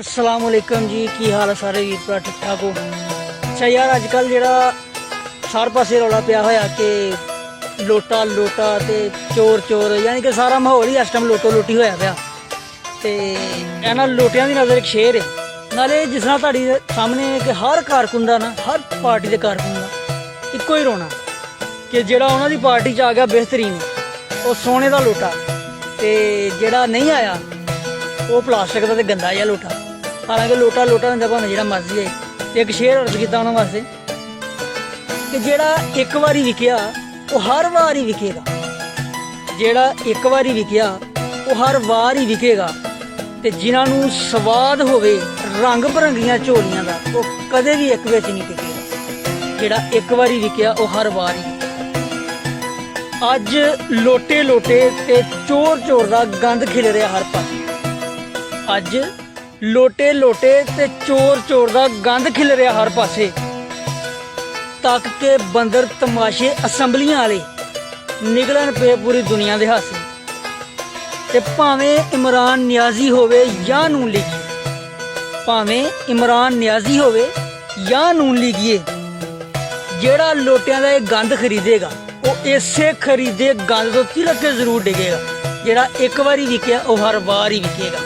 अस्सलाम वालेकुम जी, की हाल है सारे वीर भरा, ठीक ठाक हो? अच्छा यार, अजकल जेड़ा सार पासे रौला पिया होया कि लोटा लोटा ते चोर चोर, यानी कि सारा माहौल ही इस टाइम लोटो लोटी होया पिया। ते इन्हां लोटियां दी नज़र एक शेर है। नाले जिस तरह तुहाडी सामने कि हर कारकुन दा ना, हर पार्टी दे कारकुन दा इक्को ही रोना कि जेड़ा उन्हां दी पार्टी च आ गया बेहतरीन, वो सोने दा लोटा, ते जेड़ा नहीं आया वो प्लास्टिक का गंदा जिहा लोटा। हालांकि लोटा लोटा होंदा भावें जेड़ा मर्जी है। ते एक शेर अर्ज कीता उन्हां वास्ते कि जेड़ा एक बारी विकेआ वो हर वार ही विकेगा, जेड़ा एक बारी विकेआ वो हर वार ही विकेगा। ते जिन्हां नूं स्वाद होवे रंग बरंगियां झोलियां दा वो कदे भी एक विच नहीं टिकेगा। जेड़ा एक बारी विकेआ वो हर वार ही। अज लोटे लोटे ते चोर चोर दा गंद खिल रहा हर पासे। अज लोटे लोटे ते चोर चोर दा गंद खिल रहा हर पासे। तक के बंदर तमाशे असैंबलियां वाले निकलन पे पूरी दुनिया दे हासे। ते भावें इमरान नियाजी होवे या नून लीगिए, भावें इमरान नियाजी होवे या नून लीगिए, जेड़ा लोटियां दा गंद खरीदेगा वो इसे खरीदे गंद तो तिलक के जरूर डिगेगा। जेड़ा एक बारी विकेआ वो हर बार ही विकेगा।